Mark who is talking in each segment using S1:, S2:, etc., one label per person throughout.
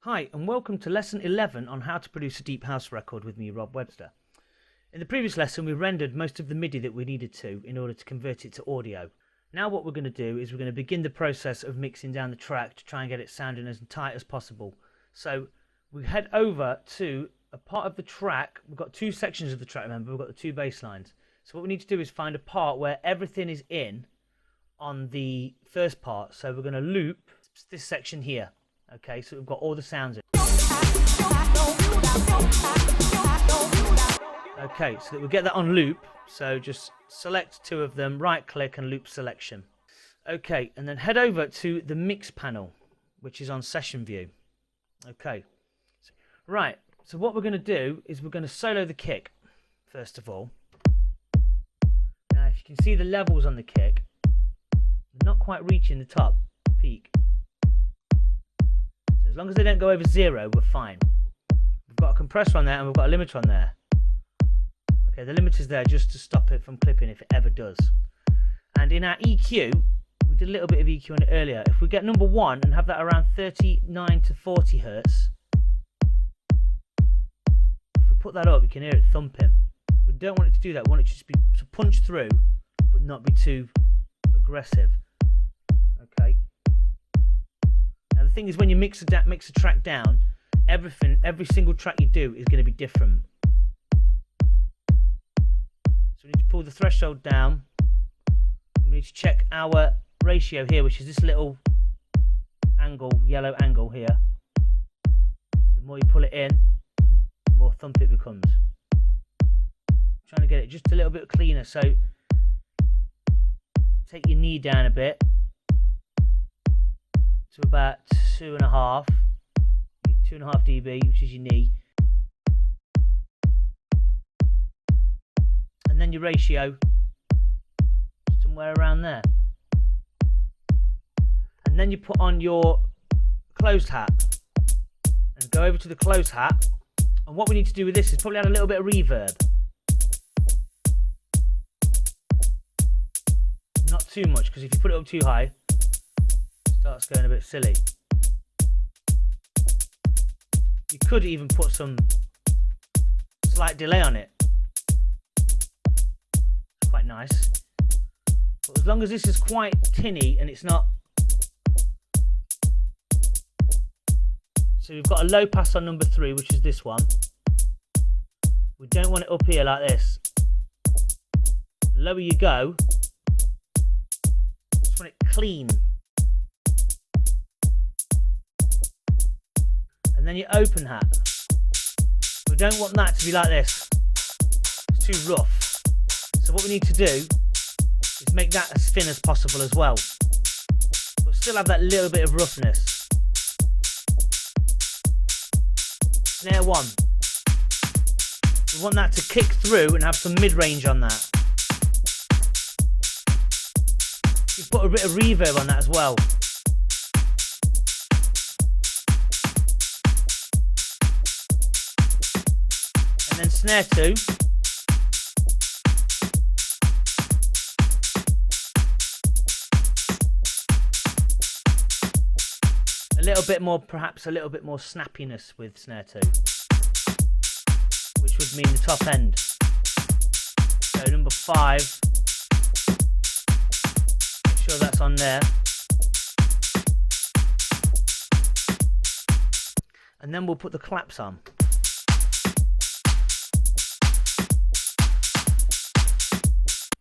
S1: Hi, and welcome to lesson 11 on how to produce a deep house record with me, Rob Webster. In the previous lesson, we rendered most of the MIDI that we needed to in order to convert it to audio. Now what we're going to do is we're going to begin the process of mixing down the track to try and get it sounding as tight as possible. So we head over to a part of the track. We've got two sections of the track, remember, we've got the two bass lines. So what we need to do is find a part where everything is in on the first part. So we're going to loop this section here. Okay, so we've got all the sounds in. Okay, so that we get that on loop, so just select two of them, right click and loop selection. Okay, and then head over to the mix panel, which is on session view. Okay, right, so what we're going to do is we're going to solo the kick, first of all. Now if you can see the levels on the kick, they're not quite reaching the top peak. As long as they don't go over 0, we're fine. We've got a compressor on there and we've got a limiter on there. Okay, the limiter's there just to stop it from clipping if it ever does. And in our EQ, we did a little bit of EQ on it earlier. If we get number 1 and have that around 39 to 40 hertz, if we put that up, you can hear it thumping. We don't want it to do that. We want it to just be to punch through, but not be too aggressive. Okay. Now the thing is, when you mix a track down, every single track you do is going to be different. So we need to pull the threshold down. We need to check our ratio here, which is this little angle, yellow angle here. The more you pull it in, the more thump it becomes. I'm trying to get it just a little bit cleaner. So take your knee down a bit to about 2.5 dB, which is your knee, and then your ratio somewhere around there, and then you put on your closed hat and go over to the closed hat. And what we need to do with this is probably add a little bit of reverb, not too much, because if you put it up too high, starts going a bit silly. You could even put some slight delay on it. It's quite nice. But as long as this is quite tinny and it's not... So we've got a low pass on number 3, which is this one. We don't want it up here like this. The lower you go, just want it clean. And then your open hat. We don't want that to be like this. It's too rough. So what we need to do is make that as thin as possible as well. But still have that little bit of roughness. Snare 1. We want that to kick through and have some mid-range on that. You put a bit of reverb on that as well. And then snare 2. A little bit more, perhaps a little bit more snappiness with snare 2, which would mean the top end. So number 5, make sure that's on there. And then we'll put the claps on.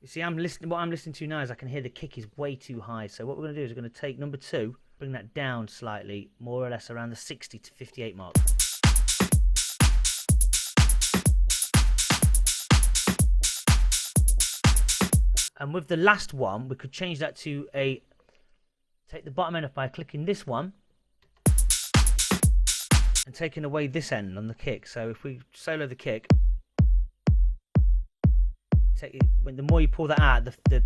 S1: You see, what I'm listening to now is I can hear the kick is way too high. So what we're going to do is we're going to take number 2, bring that down slightly, more or less around the 60 to 58 mark. And with the last one, we could change that to take the bottom end off by clicking this one and taking away this end on the kick. So if we solo the kick, when the more you pull that out, the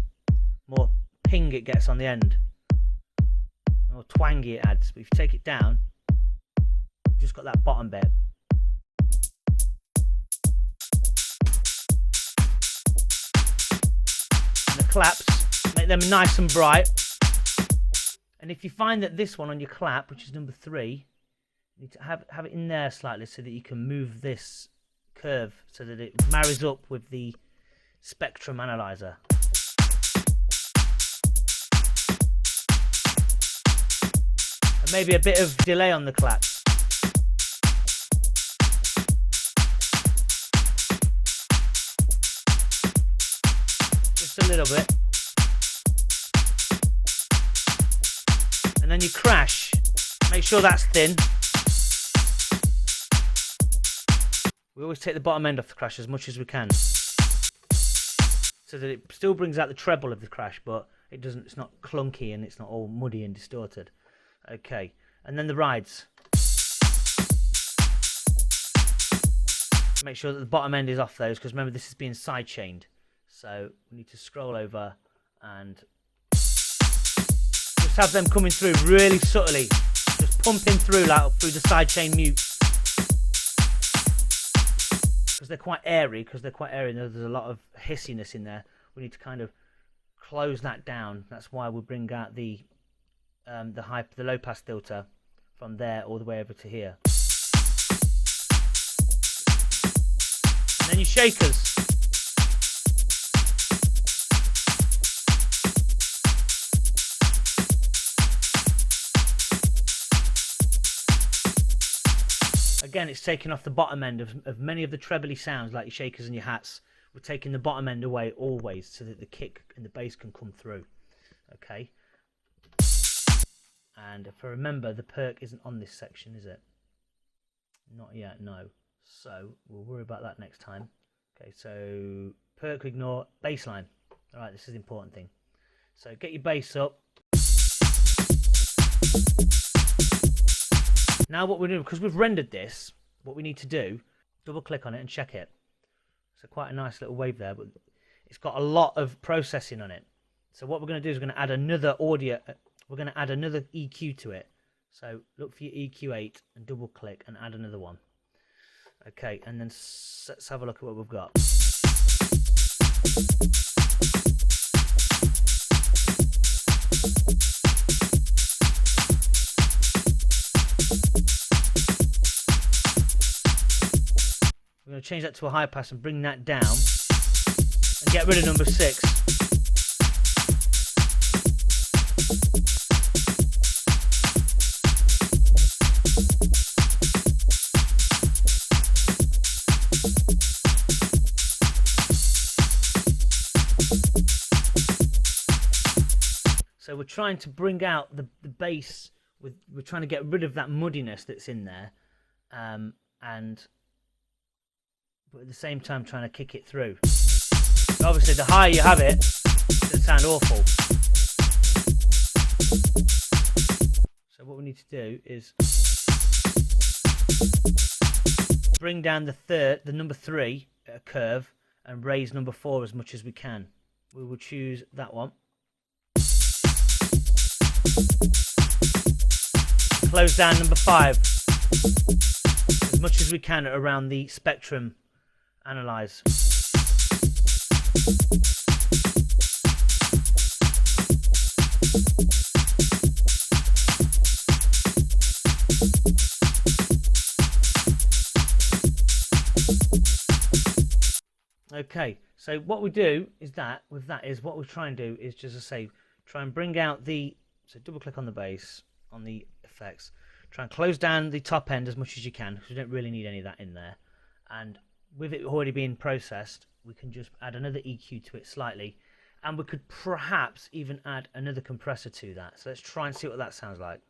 S1: more ping it gets on the end, the more twangy it adds. But if you take it down, you've just got that bottom bit. And the claps, make them nice and bright. And if you find that this one on your clap, which is number 3, You need to have it in there slightly so that you can move this curve so that it marries up with the spectrum analyzer. And maybe a bit of delay on the clap. Just a little bit. And then you crash. Make sure that's thin. We always take the bottom end off the crash as much as we can, so that it still brings out the treble of the crash, but it doesn't. It's not clunky and it's not all muddy and distorted. Okay, and then the rides. Make sure that the bottom end is off those, because remember this is being side chained. So we need to scroll over and just have them coming through really subtly, just pumping through like through the side chain mute. Because they're quite airy, there's a lot of hissiness in there. We need to kind of close that down. That's why we bring out the low pass filter from there all the way over to here. And then your shakers. Again, it's taking off the bottom end of many of the trebly sounds, like your shakers and your hats. We're taking the bottom end away always, so that the kick and the bass can come through. Okay. And if I remember, the perk isn't on this section, is it? Not yet, no. So we'll worry about that next time. Okay, so perk, ignore, bass line. All right, this is the important thing. So get your bass up. Now what we're doing, because we've rendered this, what we need to do, double click on it and check it. So quite a nice little wave there, but it's got a lot of processing on it. So what we're going to do is we're going to add another audio, we're going to add another EQ to it. So look for your EQ8 and double click and add another one. Okay, and then let's have a look at what we've got. We're going to change that to a high pass and bring that down and get rid of number 6. So we're trying to bring out the bass, we're trying to get rid of that muddiness that's in there, but at the same time trying to kick it through. So obviously the higher you have it, it's going to sound awful. So what we need to do is bring down the number 3 at a curve and raise number 4 as much as we can. We will choose that one. Close down number 5 as much as we can around the spectrum analyze. Okay, so what we do is what we try and do is just to say, try and bring out so double click on the bass, on the effects, try and close down the top end as much as you can, because we don't really need any of that in there. And with it already being processed, we can just add another EQ to it slightly, and we could perhaps even add another compressor to that. So let's try and see what that sounds like.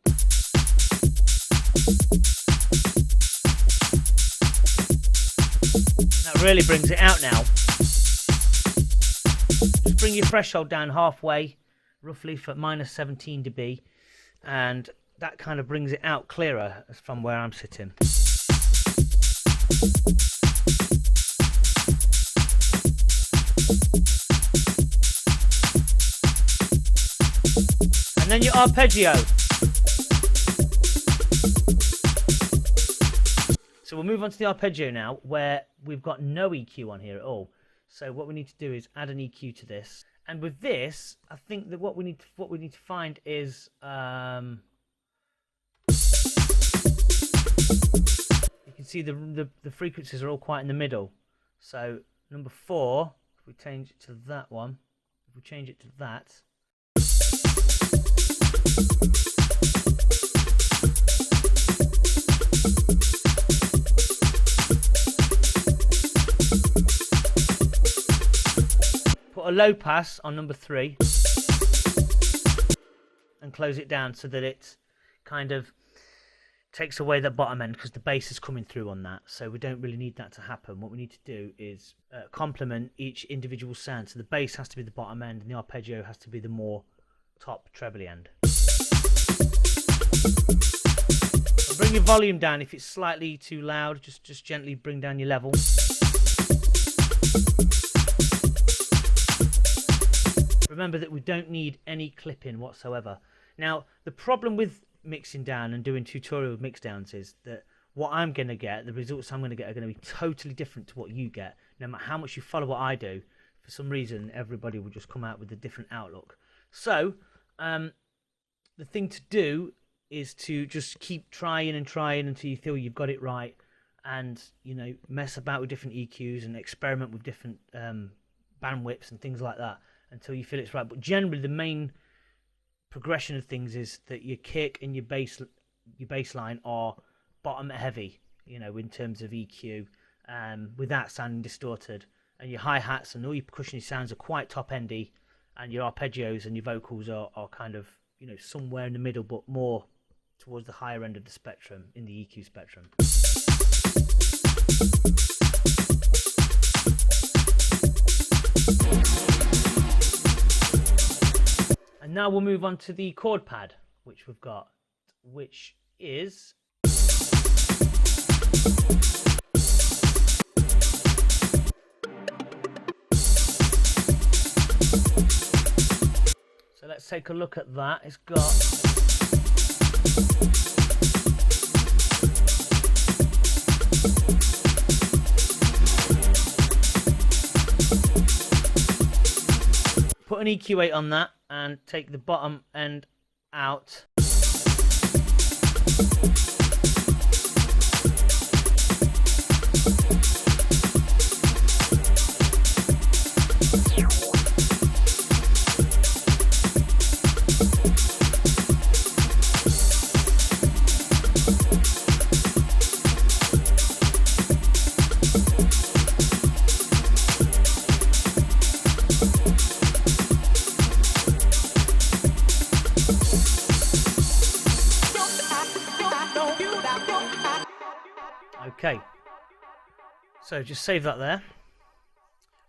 S1: That really brings it out now. Just bring your threshold down halfway, roughly for -17 dB, and that kind of brings it out clearer from where I'm sitting. And then your arpeggio. So we'll move on to the arpeggio now, where we've got no EQ on here at all. So what we need to do is add an EQ to this. And with this, I think that what we need to find is see the frequencies are all quite in the middle. So number 4, if we change it to that one, if we change it to that, put a low pass on number 3 and close it down so that it kind of takes away the bottom end, because the bass is coming through on that, so we don't really need that to happen. What we need to do is complement each individual sound, so the bass has to be the bottom end and the arpeggio has to be the more top trebly end. And bring your volume down if it's slightly too loud, just gently bring down your level. Remember that we don't need any clipping whatsoever. Now, the problem with mixing down and doing tutorial mixdowns is that what I'm going to get, the results I'm going to get, are going to be totally different to what you get. No matter how much you follow what I do, for some reason everybody will just come out with a different outlook. So the thing to do is to just keep trying and trying until you feel you've got it right, and mess about with different EQs and experiment with different bandwidths and things like that until you feel it's right. But generally the main progression of things is that your kick and your bass line are bottom heavy, in terms of EQ, without sounding distorted, and your hi-hats and all your percussion sounds are quite top endy, and your arpeggios and your vocals are kind of somewhere in the middle, but more towards the higher end of the spectrum, in the EQ spectrum. And now we'll move on to the chord pad, which we've got, which is so let's take a look at that. It's got put an EQ8 on that and take the bottom end out. Okay, so just save that there.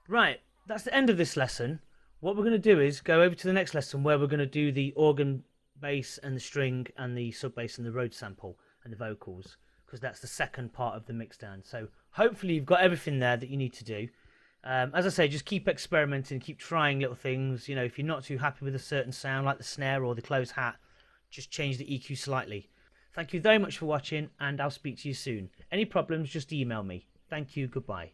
S1: Right, that's the end of this lesson. What we're going to do is go over to the next lesson, where we're going to do the organ bass and the string and the sub bass and the Rhodes sample and the vocals, because that's the second part of the mixdown. So hopefully you've got everything there that you need to do. As I say, just keep experimenting, keep trying little things. If you're not too happy with a certain sound like the snare or the closed hat, just change the EQ slightly. Thank you very much for watching, and I'll speak to you soon. Any problems, just email me. Thank you, goodbye.